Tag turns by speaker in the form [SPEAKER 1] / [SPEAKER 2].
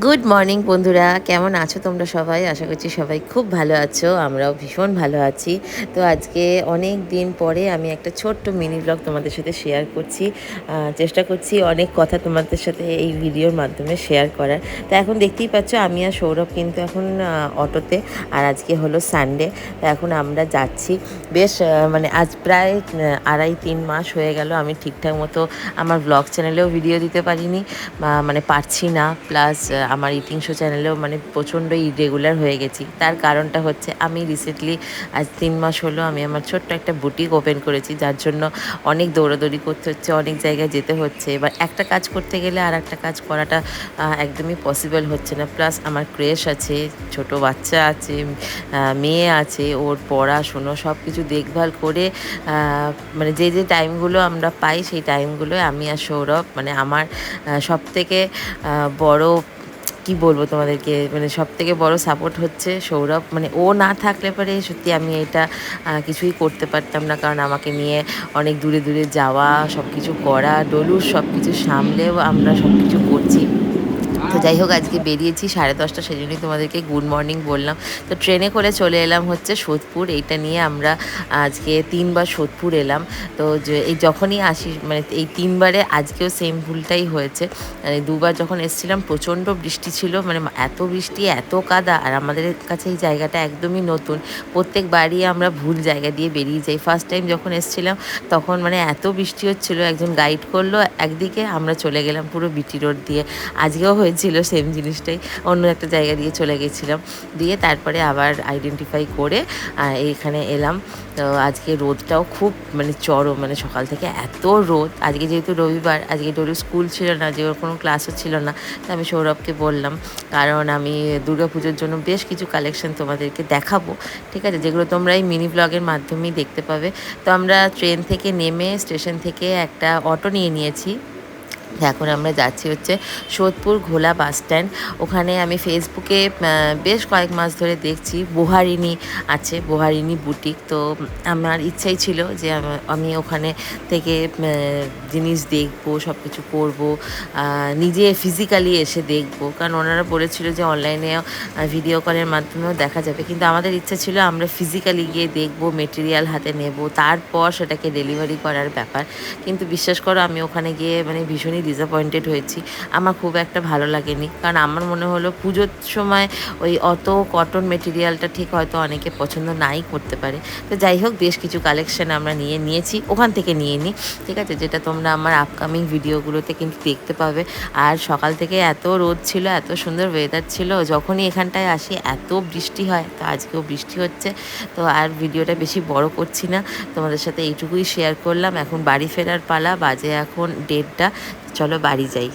[SPEAKER 1] Good morning বন্ধুরা, কেমন আছো তোমরা সবাই? আশা করছি সবাই খুব ভালো আছো, আমরাও ভীষণ ভালো আছি। তো আজকে অনেক দিন পরে আমি একটা ছোট্ট মিনি ব্লগ তোমাদের সাথে শেয়ার করছি। চেষ্টা করছি অনেক কথা তোমাদের সাথে এই ভিডিওর মাধ্যমে শেয়ার করার। তো এখন দেখতেই পাচ্ছ আমি আর সৌরভ কিন্তু এখন অটোতে, আর আজকে হলো সানডে। তো এখন আমরা যাচ্ছি বেশ মানে আজ প্রায় 2.5-3 মাস হয়ে গেল আমি ঠিকঠাক মতো আমার ব্লগ চ্যানেলেও ভিডিও দিতে পারিনি, মানে পারছি না। প্লাস আমার ইটিং শো চ্যানেলেও মানে প্রচণ্ড ইরেগুলার হয়ে গেছি। তার কারণটা হচ্ছে আমি রিসেন্টলি আজ 3 মাস হলো আমি আমার ছোট্ট একটা বুটিক ওপেন করেছি, যার জন্য অনেক দৌড়াদৌড়ি করতে হচ্ছে, অনেক জায়গায় যেতে হচ্ছে। এবার একটা কাজ করতে গেলে আর একটা কাজ করাটা একদমই পসিবল হচ্ছে না। প্লাস আমার ক্রেশ আছে, ছোট বাচ্চা আছে, মেয়ে আছে, ওর পড়াশুনো সব কিছু দেখভাল করে মানে যে যে টাইমগুলো আমরা পাই সেই টাইমগুলো আমি আর সৌরভ মানে আমার সবথেকে বড় কি বলবো তোমাদেরকে, মানে সবথেকে বড় সাপোর্ট হচ্ছে সৌরভ। মানে ও না থাকলে পরে সত্যি আমি এটা কিছুই করতে পারতাম না, কারণ আমাকে নিয়ে অনেক দূরে দূরে যাওয়া, সব কিছু করা, ডলুর সব কিছু সামলেও আমরা সব কিছু করছি। তো যাই হোক, আজকে বেরিয়েছি 10:30, সেজন্যই তোমাদেরকে গুড মর্নিং বললাম। তো ট্রেনে করে চলে এলাম হচ্ছে সোদপুর। এইটা নিয়ে আমরা আজকে 3বার সোদপুর এলাম। তো যে এই যখনই আসি মানে এই 3বারে আজকেও সেম ভুলটাই হয়েছে। মানে 2বার যখন এসেছিলাম প্রচণ্ড বৃষ্টি ছিল, মানে এত বৃষ্টি এত কাদা, আর আমাদের কাছে এই জায়গাটা একদমই নতুন। প্রত্যেকবারই আমরা ভুল জায়গা দিয়ে বেরিয়ে যাই। ফার্স্ট টাইম যখন এসেছিলাম তখন মানে এত বৃষ্টি হচ্ছিল, একজন গাইড করলো একদিকে, আমরা চলে গেলাম পুরো বিটি রোড দিয়ে। আজকেও হয়েছিল সেম জিনিসটাই, অন্য একটা জায়গা দিয়ে চলে গেছিলাম, দিয়ে তারপরে আবার আইডেন্টিফাই করে এইখানে এলাম। তো আজকে রোদটাও খুব মানে চরম, মানে সকাল থেকে এত রোদ। আজকে যেহেতু রবিবার, আজকে ডোরির স্কুল ছিল না, যে ওর কোনো ক্লাসও ছিল না। তো আমি সৌরভকে বললাম, কারণ আমি দুর্গাপুজোর জন্য বেশ কিছু কালেকশন তোমাদেরকে দেখাবো, ঠিক আছে, যেগুলো তোমরা এই মিনি ব্লগের মাধ্যমেই দেখতে পাবে। তো আমরা ট্রেন থেকে নেমে স্টেশন থেকে একটা অটো নিয়ে নিয়েছি। এখন আমরা যাচ্ছি হচ্ছে সোদপুর ঘোলা বাস স্ট্যান্ড। ওখানে আমি ফেসবুকে বেশ কয়েক মাস ধরে দেখছি বোহারিনী আছে, বোহারিনী বুটিক। তো আমার ইচ্ছাই ছিল যে আমি ওখানে থেকে জিনিস দেখবো, সব কিছু করবো, নিজে ফিজিক্যালি এসে দেখবো, কারণ ওনারা বলেছিল যে অনলাইনে ভিডিও কলের মাধ্যমেও দেখা যাবে, কিন্তু আমাদের ইচ্ছা ছিল আমরা ফিজিক্যালি গিয়ে দেখবো, মেটেরিয়াল হাতে নেব, তারপর সেটাকে ডেলিভারি করার ব্যাপার। কিন্তু বিশ্বাস করো আমি ওখানে গিয়ে মানে ভীষণই ডিসঅ্যাপয়েন্টেড হয়েছি। আমার খুব একটা ভালো লাগেনি, কারণ আমার মনে হলো পুজোর সময় ওই অত কটন মেটেরিয়ালটা ঠিক হয়তো অনেকে পছন্দ নাই করতে পারে। তো যাই হোক, বেশ কিছু কালেকশন আমরা নিয়েছি, ওখান থেকে নিয়ে নিই, ঠিক আছে, যেটা তোমরা আমার আপকামিং ভিডিওগুলোতে কিন্তু দেখতে পাবে। আর সকাল থেকে এত রোদ ছিল, এত সুন্দর ওয়েদার ছিল, যখনই এখানটায় আসি এত বৃষ্টি হয়, তো আজকেও বৃষ্টি হচ্ছে। তো আর ভিডিওটা বেশি বড় করছি না, তোমাদের সাথে এইটুকুই শেয়ার করলাম। এখন বাড়ি ফেরার পালা, বাজে এখন 1:30। চলো বাড়ি যাই।